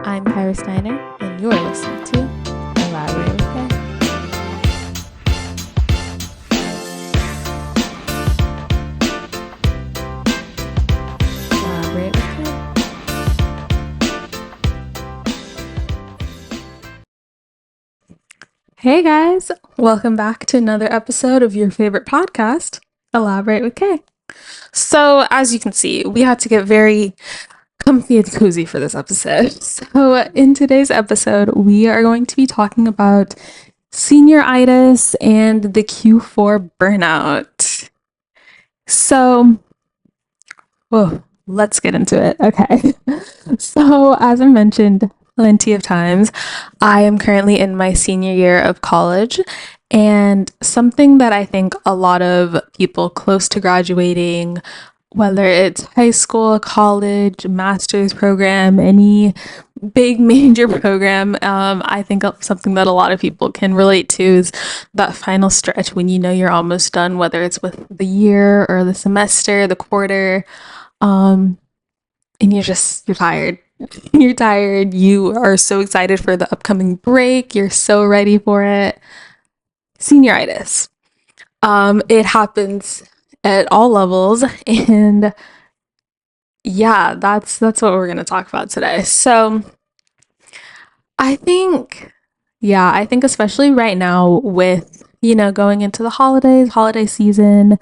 I'm Khyra Steiner, and you're listening to Elaboratewithk. Elaboratewithk. Hey guys, welcome back to another episode of your favorite podcast, Elaborate with K. So, as you can see, we had to get very comfy and cozy for this episode. So, in today's episode, we are going to be talking about senioritis and the Q4 burnout. So, let's get into it. Okay. So, as I mentioned plenty of times, I am currently in my senior year of college, and something that I think a lot of people close to graduating, whether it's high school, college, master's program, any big major program, I think something that a lot of people can relate to is that final stretch when you know you're almost done, whether it's with the year or the semester, the quarter, and you're tired. You're tired. You are so excited for the upcoming break. You're so ready for it. Senioritis. It happens at all levels, and yeah, that's what we're gonna talk about today. So I think especially right now with, going into the holiday season,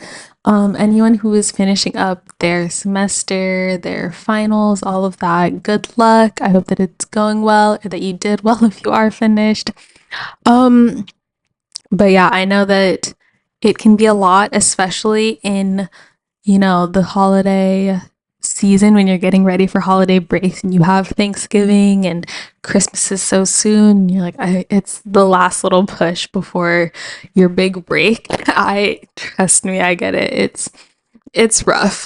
anyone who is finishing up their semester, their finals, all of that, good luck. I hope that it's going well or that you did well if you are finished. But yeah, I know that it can be a lot, especially in, the holiday season when you're getting ready for holiday breaks and you have Thanksgiving and Christmas is so soon. You're like, it's the last little push before your big break. Trust me, I get it. It's rough.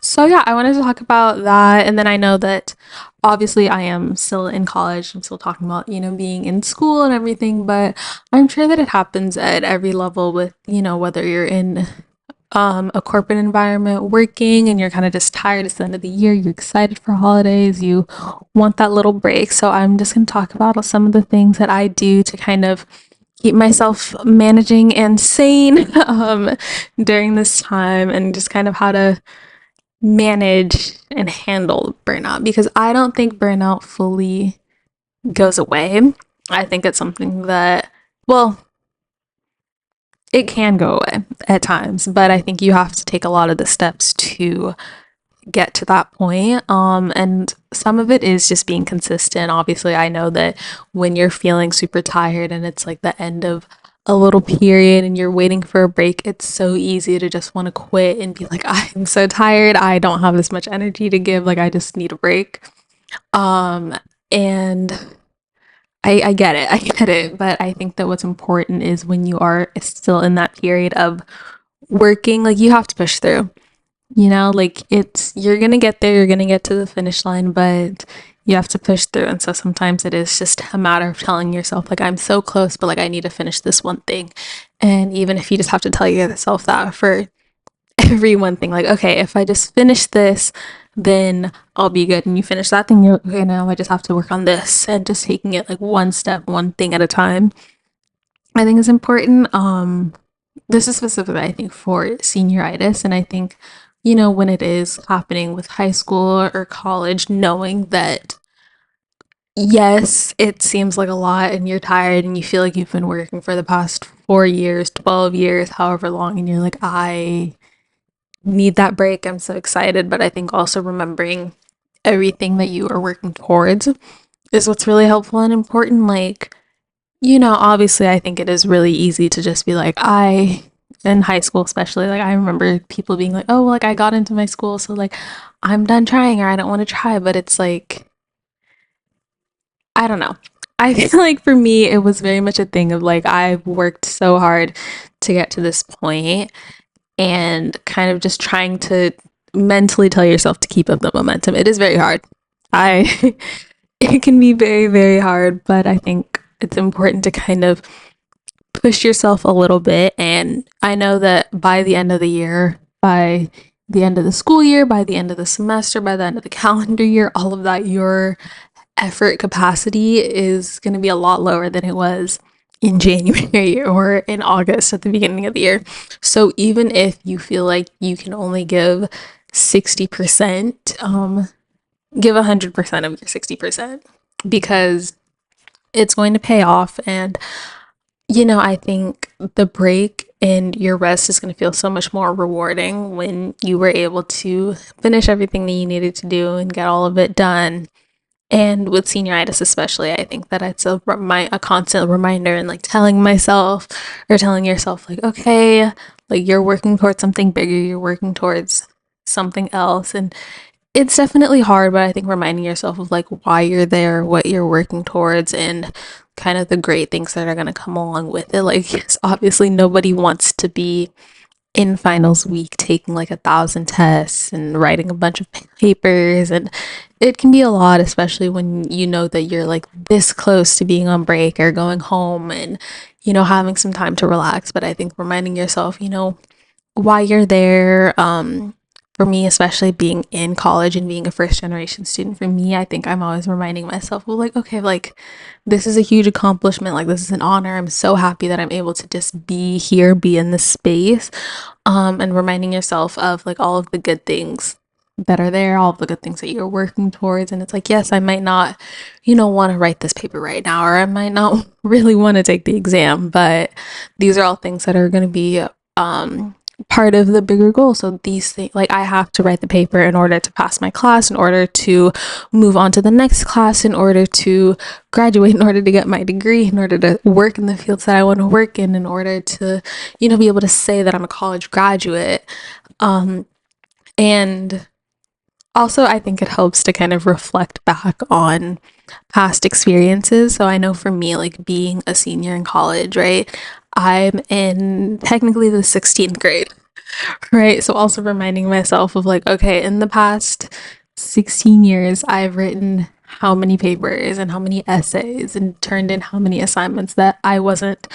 So yeah, I wanted to talk about that, and then I know that obviously I am still in college. I'm still talking about, being in school and everything, but I'm sure that it happens at every level with, whether you're in a corporate environment working and you're kind of just tired. It's the end of the year, you're excited for holidays, you want that little break. So I'm just going to talk about some of the things that I do to kind of keep myself managing and sane during this time, and just kind of how to manage and handle burnout, because I don't think burnout fully goes away. I think it's something that, well, it can go away at times, but I think you have to take a lot of the steps to get to that point. And some of it is just being consistent. Obviously, I know that when you're feeling super tired and it's like the end of a little period and you're waiting for a break, it's so easy to just want to quit and be like, I'm so tired, I don't have this much energy to give, like I just need a break. And I get it, but I think that what's important is when you are still in that period of working, like you have to push through, like you're gonna get there, you're gonna get to the finish line, but you have to push through. And so sometimes it is just a matter of telling yourself, like, I'm so close, but like I need to finish this one thing. And even if you just have to tell yourself that for every one thing, like, okay, if I just finish this, then I'll be good. And you finish that thing, you're okay, now I just have to work on this, and just taking it like one step, one thing at a time, I think is important. This is specifically, I think, for senioritis, and I think, when it is happening with high school or college, knowing that yes, it seems like a lot and you're tired and you feel like you've been working for the past 4 years, 12 years, however long, and you're like, I need that break. I'm so excited. But I think also remembering everything that you are working towards is what's really helpful and important. Like, obviously I think it is really easy to just be like, in high school especially, like I remember people being like, oh, well, like I got into my school, so like I'm done trying, or I don't want to try. But it's like, I don't know. I feel like for me, it was very much a thing of like, I've worked so hard to get to this point, and kind of just trying to mentally tell yourself to keep up the momentum. It is very hard. It can be very, very hard, but I think it's important to kind of push yourself a little bit. And I know that by the end of the year, by the end of the school year, by the end of the semester, by the end of the calendar year, all of that, your effort capacity is going to be a lot lower than it was in January or in August at the beginning of the year. So even if you feel like you can only give 60%, give 100% of your 60% because it's going to pay off. And, I think the break and your rest is going to feel so much more rewarding when you were able to finish everything that you needed to do and get all of it done. And with senioritis, especially, I think that it's a constant reminder and like telling myself or telling yourself, like, okay, like you're working towards something bigger, you're working towards something else. And it's definitely hard, but I think reminding yourself of like why you're there, what you're working towards, and kind of the great things that are going to come along with it. Like, yes, obviously, nobody wants to be in finals week taking like 1,000 tests and writing a bunch of papers, and it can be a lot, especially when you know that you're like this close to being on break or going home and having some time to relax. But I think reminding yourself why you're there. For me, especially being in college and being a first generation student, for me, I think I'm always reminding myself, well, like, okay, like this is a huge accomplishment. Like, this is an honor. I'm so happy that I'm able to just be here, be in this space. And reminding yourself of like all of the good things that are there, all of the good things that you're working towards. And it's like, yes, I might not, want to write this paper right now, or I might not really want to take the exam, but these are all things that are going to be, part of the bigger goal. So these things, like I have to write the paper in order to pass my class, in order to move on to the next class, in order to graduate, in order to get my degree, in order to work in the fields that I want to work in order to, be able to say that I'm a college graduate. And also, I think it helps to kind of reflect back on past experiences. So I know for me, like being a senior in college, right? I'm in technically the 16th grade. Right. So also reminding myself of like, okay, in the past 16 years, I've written how many papers and how many essays and turned in how many assignments that I wasn't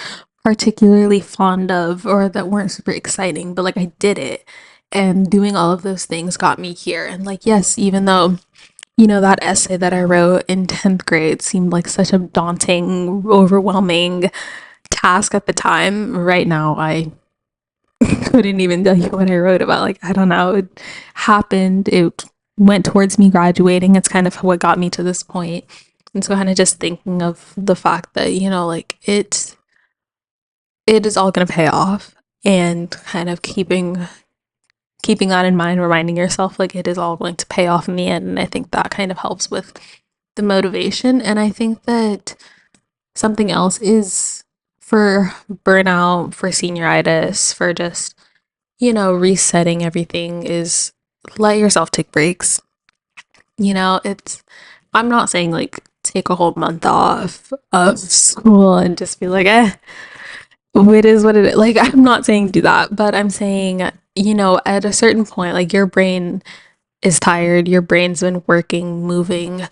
particularly fond of or that weren't super exciting, but like I did it. And doing all of those things got me here. And like, yes, even though, that essay that I wrote in 10th grade seemed like such a daunting, overwhelming task at the time, right now, I couldn't even tell you what I wrote about. Like, I don't know. It happened. It went towards me graduating. It's kind of what got me to this point. And so kind of just thinking of the fact that, like it is all gonna pay off, and kind of keeping that in mind, reminding yourself like it is all going to pay off in the end. And I think that kind of helps with the motivation. And I think that something else is for burnout, for senioritis, for just, resetting everything is let yourself take breaks. I'm not saying like take a whole month off of school and just be like, it is what it is. Like, I'm not saying do that, but I'm saying, at a certain point, like your brain is tired, your brain's been working, moving,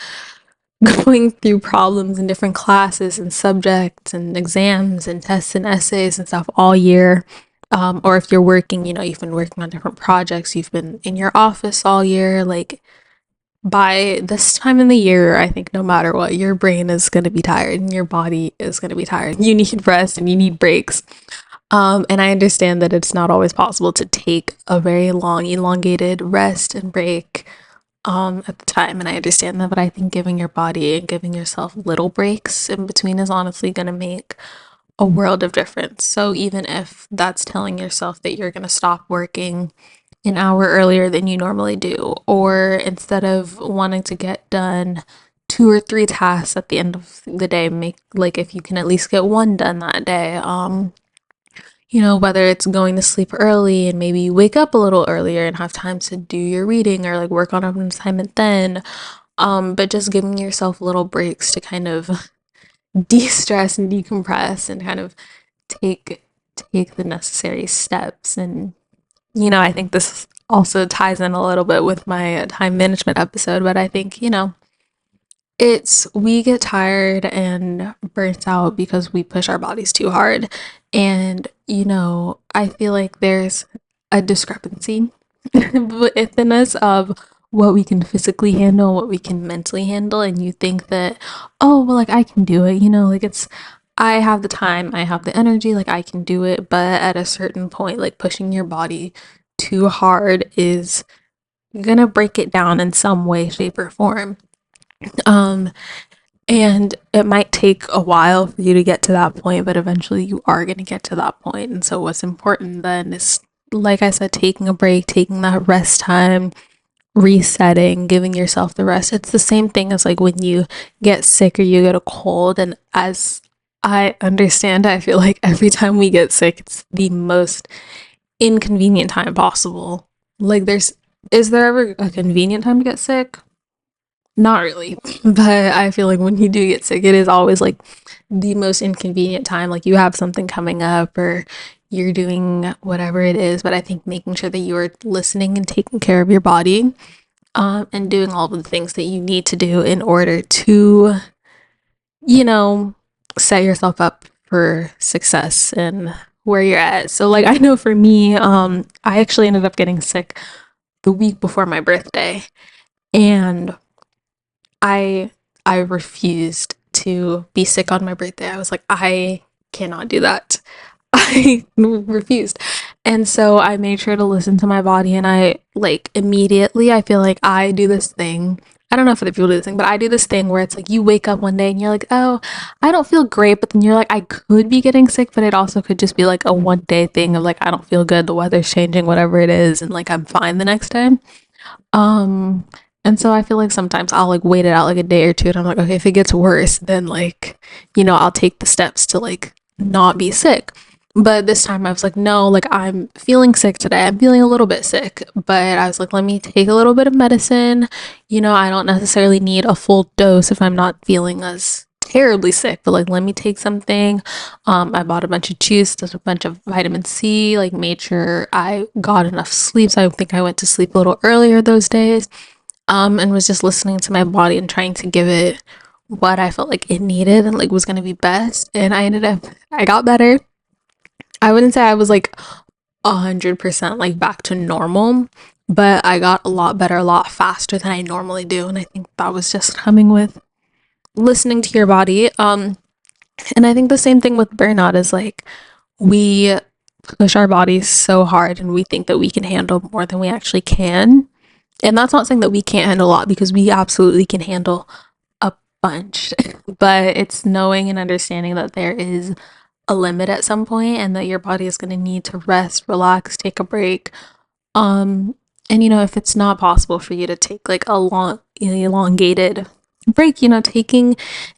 going through problems in different classes and subjects and exams and tests and essays and stuff all year. Or if you're working, you've been working on different projects, you've been in your office all year. Like by this time in the year, I think no matter what, your brain is going to be tired and your body is going to be tired. You need rest and you need breaks. And I understand that it's not always possible to take a very long, elongated rest and break at the time, and I understand that, but I think giving your body and giving yourself little breaks in between is honestly going to make a world of difference. So even if that's telling yourself that you're going to stop working an hour earlier than you normally do, or instead of wanting to get done 2 or 3 tasks at the end of the day, make like if you can at least get one done that day. Whether it's going to sleep early and maybe you wake up a little earlier and have time to do your reading or like work on an assignment then. But just giving yourself little breaks to kind of de-stress and decompress and kind of take take the necessary steps. And I think this also ties in a little bit with my time management episode, but I think, we get tired and burnt out because we push our bodies too hard. And, I feel like there's a discrepancy within us of what we can physically handle, what we can mentally handle, and you think that, oh, well, like I can do it, like I have the time, I have the energy, like I can do it. But at a certain point, like pushing your body too hard is gonna break it down in some way, shape, or form. Um, and it might take a while for you to get to that point, but eventually you are going to get to that point. And so, what's important then is, like I said, taking a break, taking that rest time, resetting, giving yourself the rest. It's the same thing as like when you get sick or you get a cold. And as I understand, I feel like every time we get sick, it's the most inconvenient time possible. Like, is there ever a convenient time to get sick? Not really. But I feel like when you do get sick, it is always like the most inconvenient time. Like you have something coming up or you're doing whatever it is. But I think making sure that you are listening and taking care of your body, and doing all of the things that you need to do in order to, you know, set yourself up for success and where you're at. So, like, I know for me, I actually ended up getting sick the week before my birthday. And I I refused to be sick on my birthday. I was like, I cannot do that. I refused. And so I made sure to listen to my body and I like immediately I feel like I do this thing. I don't know if other people do this thing, but I do this thing where it's like you wake up one day and you're like, oh, I don't feel great. But then you're like, I could be getting sick, but it also could just be like a 1 day thing of like, I don't feel good. The weather's changing, whatever it is. And like, I'm fine the next day. Um, and so I feel like sometimes I'll like wait it out like a day or two and I'm like, okay, if it gets worse, then like, I'll take the steps to like not be sick. But this time I was like, no, like I'm feeling sick today. I'm feeling a little bit sick, but I was like, let me take a little bit of medicine. I don't necessarily need a full dose if I'm not feeling as terribly sick, but like let me take something. I bought a bunch of juice, a bunch of vitamin C, like made sure I got enough sleep. So I think I went to sleep a little earlier those days. And was just listening to my body and trying to give it what I felt like it needed and like was gonna be best. And I got better. I wouldn't say I was like 100% like back to normal, but I got a lot better a lot faster than I normally do. And I think that was just coming with listening to your body. And I think the same thing with burnout is like we push our bodies so hard and we think that we can handle more than we actually can. And that's not saying that we can't handle a lot because we absolutely can handle a bunch. But it's knowing and understanding that there is a limit at some point and that your body is going to need to rest, relax, take a break. Um, and if it's not possible for you to take like a long, elongated break, taking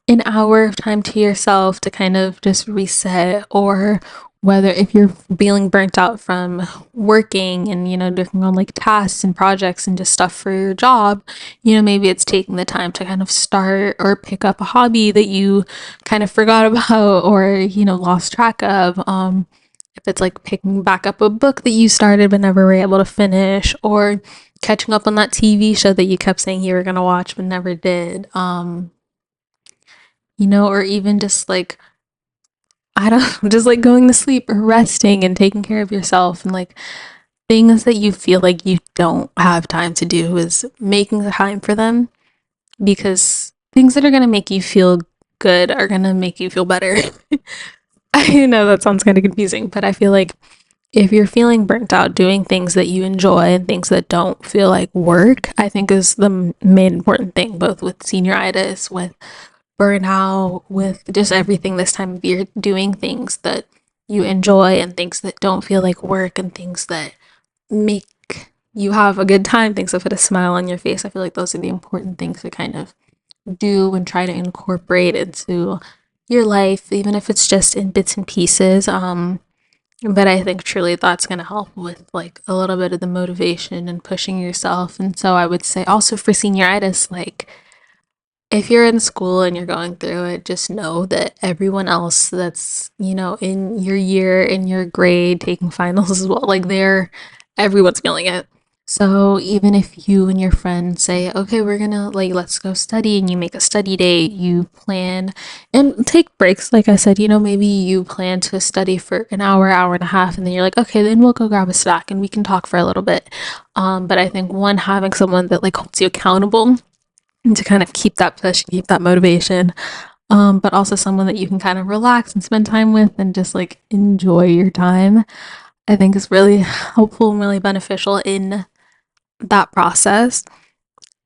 an hour of time to yourself to kind of just reset, or whether if you're feeling burnt out from working and working on like tasks and projects and just stuff for your job, maybe it's taking the time to kind of start or pick up a hobby that you kind of forgot about or lost track of. If it's like picking back up a book that you started but never were able to finish, or catching up on that TV show that you kept saying you were going to watch but never did. Or even just like, I don't know, just like going to sleep or resting and taking care of yourself, and like things that you feel like you don't have time to do is making the time for them, because things that are going to make you feel good are going to make you feel better. I know that sounds kind of confusing, but I feel like if you're feeling burnt out, doing things that you enjoy and things that don't feel like work, I think is the main important thing, both with senioritis, with burnout, with just everything this time of year, doing things that you enjoy and things that don't feel like work and things that make you have a good time, things that put a smile on your face. I feel like those are the important things to kind of do and try to incorporate into your life, even if it's just in bits and pieces. But I think truly that's going to help with like a little bit of the motivation and pushing yourself. And so I would say also for senioritis, like if you're in school and you're going through it, just know that everyone else that's, in your year, in your grade, taking finals as well, like everyone's feeling it. So even if you and your friend say, okay, we're gonna like, let's go study, and you make a study date, you plan and take breaks. Like I said, maybe you plan to study for an hour, hour and a half, and then you're like, okay, then we'll go grab a snack and we can talk for a little bit. But I think one, having someone that like holds you accountable and to kind of keep that push, keep that motivation, but also someone that you can kind of relax and spend time with and just like enjoy your time, I think is really helpful and really beneficial in that process.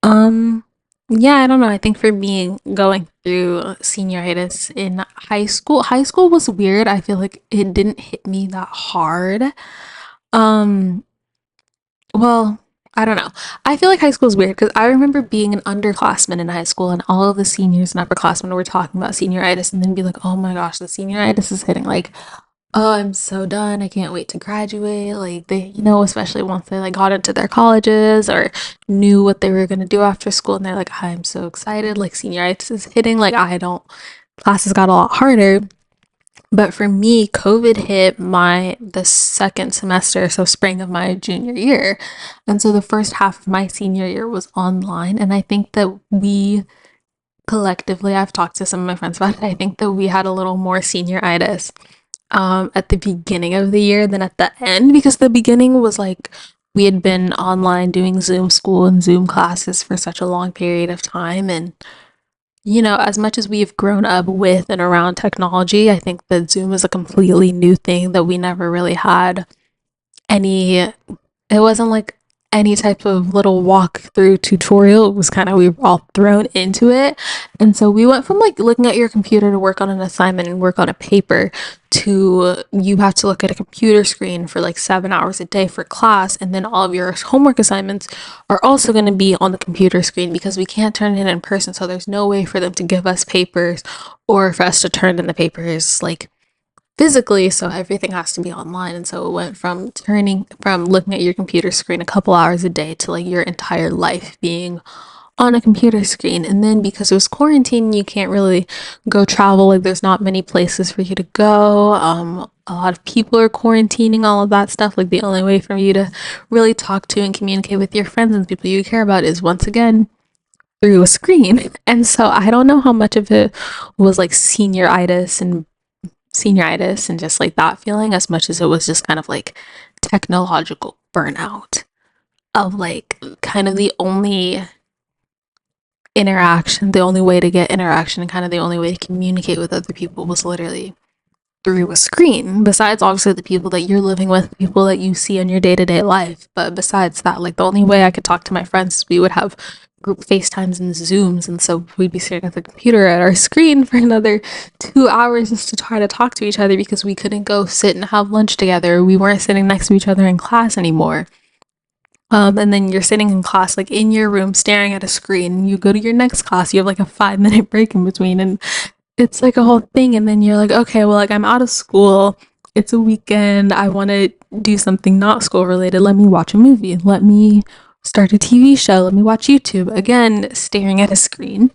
Um, yeah, I don't know. I think for me, going through senioritis in high school was weird. I feel like it didn't hit me that hard. Um, well, I don't know. I feel like high school is weird because I remember being an underclassman in high school, and all of the seniors and upperclassmen were talking about senioritis, and then be like, oh my gosh, the senioritis is hitting. Like, oh, I'm so done. I can't wait to graduate. Like they, especially once they like got into their colleges or knew what they were going to do after school, and they're like, I'm so excited. Like senioritis is hitting. Like I don't, classes got a lot harder. But for me, COVID hit the second semester, so spring of my junior year. And so the first half of my senior year was online. And I think that we collectively, I've talked to some of my friends about it, I think that we had a little more senioritis at the beginning of the year than at the end, because the beginning was like we had been online doing Zoom school and Zoom classes for such a long period of time. And, as much as we've grown up with and around technology, I think that Zoom is a completely new thing that we never really had any, it wasn't like any type of little walkthrough tutorial. It was kind of, we were all thrown into it. And so we went from like looking at your computer to work on an assignment and work on a paper to you have to look at a computer screen for like 7 hours a day for class. And then all of your homework assignments are also going to be on the computer screen because we can't turn it in person. So there's no way for them to give us papers or for us to turn in the papers like physically, so everything has to be online. And so it went from looking at your computer screen a couple hours a day to like your entire life being on a computer screen. And then because it was quarantine, you can't really go travel, like there's not many places for you to go. A lot of people are quarantining, all of that stuff. Like the only way for you to really talk to and communicate with your friends and people you care about is once again through a screen. And so I don't know how much of it was like senioritis and just like that feeling as much as it was just kind of like technological burnout of like kind of the only interaction, the only way to get interaction and kind of the only way to communicate with other people was literally through a screen, besides obviously the people that you're living with, people that you see in your day-to-day life. But besides that, like the only way I could talk to my friends is we would have group FaceTimes and Zooms, and so we'd be sitting at the computer at our screen for another 2 hours just to try to talk to each other because we couldn't go sit and have lunch together. We weren't sitting next to each other in class anymore. And then you're sitting in class, like in your room, staring at a screen. You go to your next class, you have like a 5 minute break in between, and it's like a whole thing. And then you're like, okay, well, like I'm out of school. It's a weekend. I want to do something not school related. Let me watch a movie. Let me start a TV show. Let me watch YouTube. Again, staring at a screen.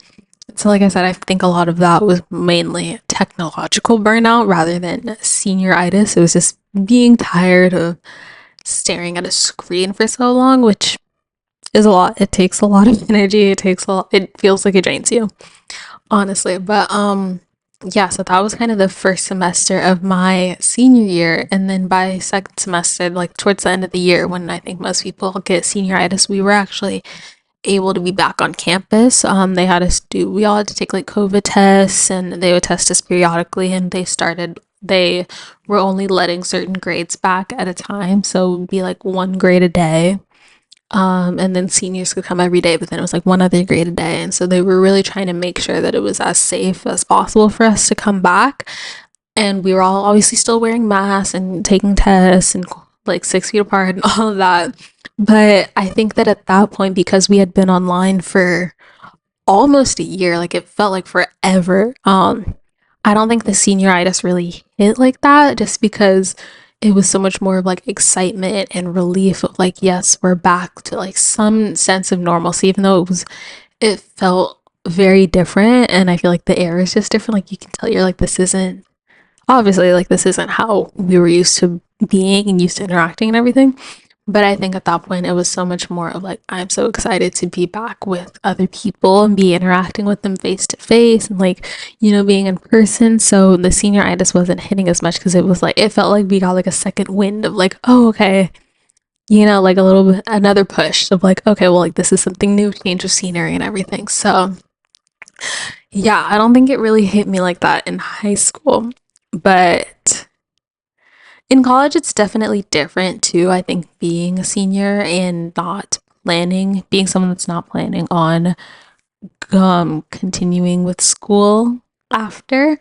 So, like I said, I think a lot of that was mainly technological burnout rather than senioritis. It was just being tired of staring at a screen for so long, which is a lot. It takes a lot of energy. It feels like it drains you, honestly. But yeah, so that was kind of the first semester of my senior year. And then by second semester, like towards the end of the year, when I think most people get senioritis, we were actually able to be back on campus. We all had to take like COVID tests, and they would test us periodically, and they were only letting certain grades back at a time. So it would be like one grade a day. And then seniors could come every day, but then it was like one other grade a day. And so they were really trying to make sure that it was as safe as possible for us to come back. And we were all obviously still wearing masks and taking tests and like 6 feet apart and all of that. But I think that at that point, because we had been online for almost a year, like it felt like forever. I don't think the senioritis really hit like that, just because it was so much more of like excitement and relief of like, yes, we're back to like some sense of normalcy, even though it felt very different. And I feel like the air is just different. Like you can tell, you're like, this isn't obviously, like this isn't how we were used to being and used to interacting and everything. But I think at that point, it was so much more of like, I'm so excited to be back with other people and be interacting with them face to face and like, being in person. So the senioritis wasn't hitting as much because it was like, it felt like we got like a second wind of like, oh, okay, like a little bit, another push of like, okay, well, like this is something new, change of scenery and everything. So yeah, I don't think it really hit me like that in high school. But in college, it's definitely different too. I think being a senior and not being someone that's not planning on continuing with school after.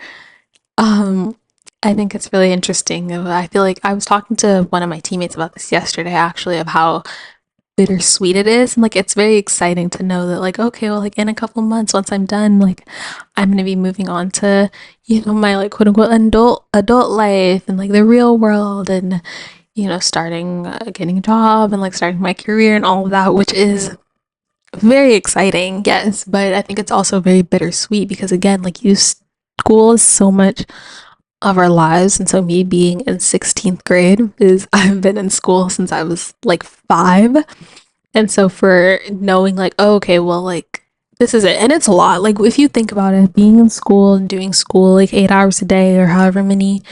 Um, I think it's really interesting. I feel like I was talking to one of my teammates about this yesterday, actually, of how bittersweet it is. And like, it's very exciting to know that, like, okay, well, like in a couple months, once I'm done, like, I'm gonna be moving on to, my like quote unquote adult life and like the real world and, starting getting a job and like starting my career and all of that, which is very exciting, yes. But I think it's also very bittersweet because, again, like, school is so much of our lives. And so, me being in 16th grade is I've been in school since I was like 5. And so for knowing like, oh, okay, well, like this is it. And it's a lot. Like if you think about it, being in school and doing school like 8 hours a day or however many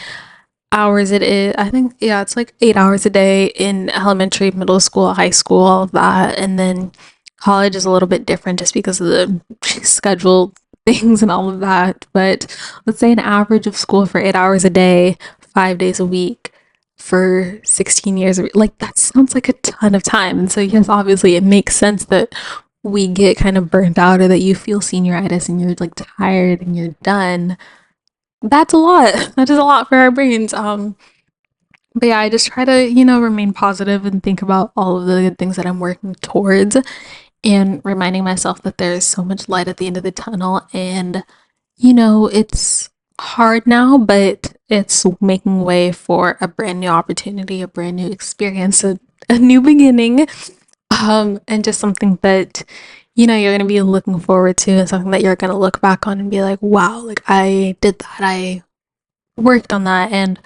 hours it is. I think, yeah, it's like 8 hours a day in elementary, middle school, high school, all of that. And then college is a little bit different just because of the scheduled things and all of that. But let's say an average of school for 8 hours a day, 5 days a week for 16 years, like that sounds like a ton of time. And so, yes, obviously, it makes sense that we get kind of burnt out or that you feel senioritis and you're like tired and you're done. That's a lot. That is a lot for our brains. But yeah, I just try to, remain positive and think about all of the good things that I'm working towards and reminding myself that there is so much light at the end of the tunnel. And, it's hard now, but it's making way for a brand new opportunity, a brand new experience, a new beginning. And just something that, you're going to be looking forward to and something that you're going to look back on and be like, wow, like I did that. I worked on that. And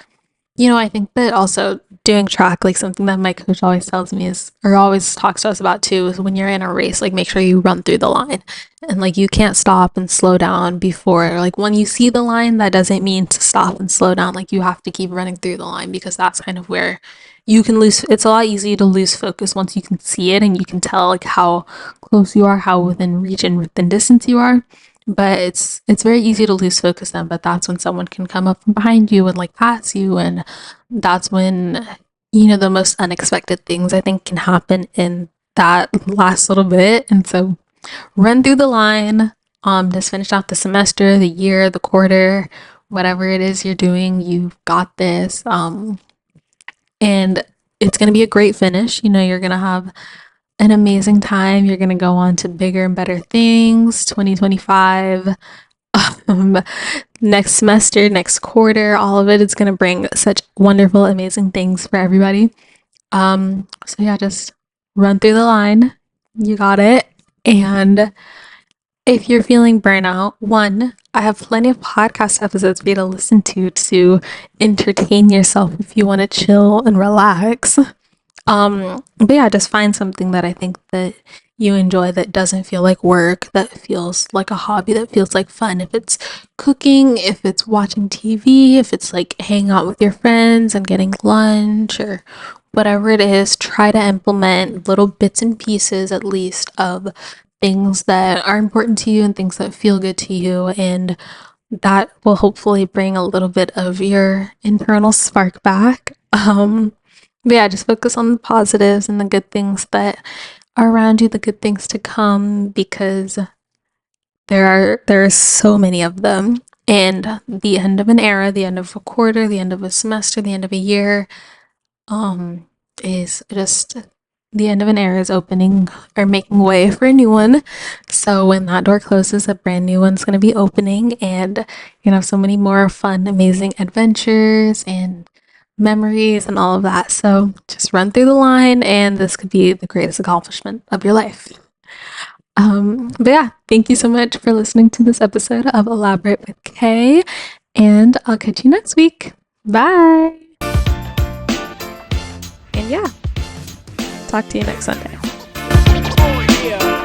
I think that also doing track, like something that my coach always tells me is, or always talks to us about too, is when you're in a race, like make sure you run through the line. And like you can't stop and slow down before, like when you see the line, that doesn't mean to stop and slow down. Like you have to keep running through the line because that's kind of where you can lose. It's a lot easier to lose focus once you can see it and you can tell like how close you are, how within reach and within distance you are. But it's very easy to lose focus then, but that's when someone can come up from behind you and like pass you, and that's when the most unexpected things I think can happen in that last little bit. And so run through the line, just finish out the semester, the year, the quarter, whatever it is you're doing, you've got this. And it's going to be a great finish. You're going to have an amazing time. You're going to go on to bigger and better things. 2025, um, next semester, next quarter, all of it is going to bring such wonderful, amazing things for everybody. So yeah, just run through the line. You got it. And if you're feeling burnout, one, I have plenty of podcast episodes for you to listen to entertain yourself if you want to chill and relax. But yeah, just find something that I think that you enjoy that doesn't feel like work, that feels like a hobby, that feels like fun. If it's cooking, if it's watching TV, if it's like hanging out with your friends and getting lunch or whatever it is, try to implement little bits and pieces at least of things that are important to you and things that feel good to you. And that will hopefully bring a little bit of your internal spark back. But yeah, just focus on the positives and the good things that are around you, the good things to come, because there are so many of them. And the end of an era, the end of a quarter, the end of a semester, the end of a year, is just the end of an era is opening or making way for a new one. So when that door closes, a brand new one's going to be opening, and so many more fun, amazing adventures and memories and all of that. So just run through the line, and this could be the greatest accomplishment of your life. But yeah, thank you so much for listening to this episode of Elaborate with K, and I'll catch you next week. Bye. And yeah. talk to you next Sunday. Oh, yeah.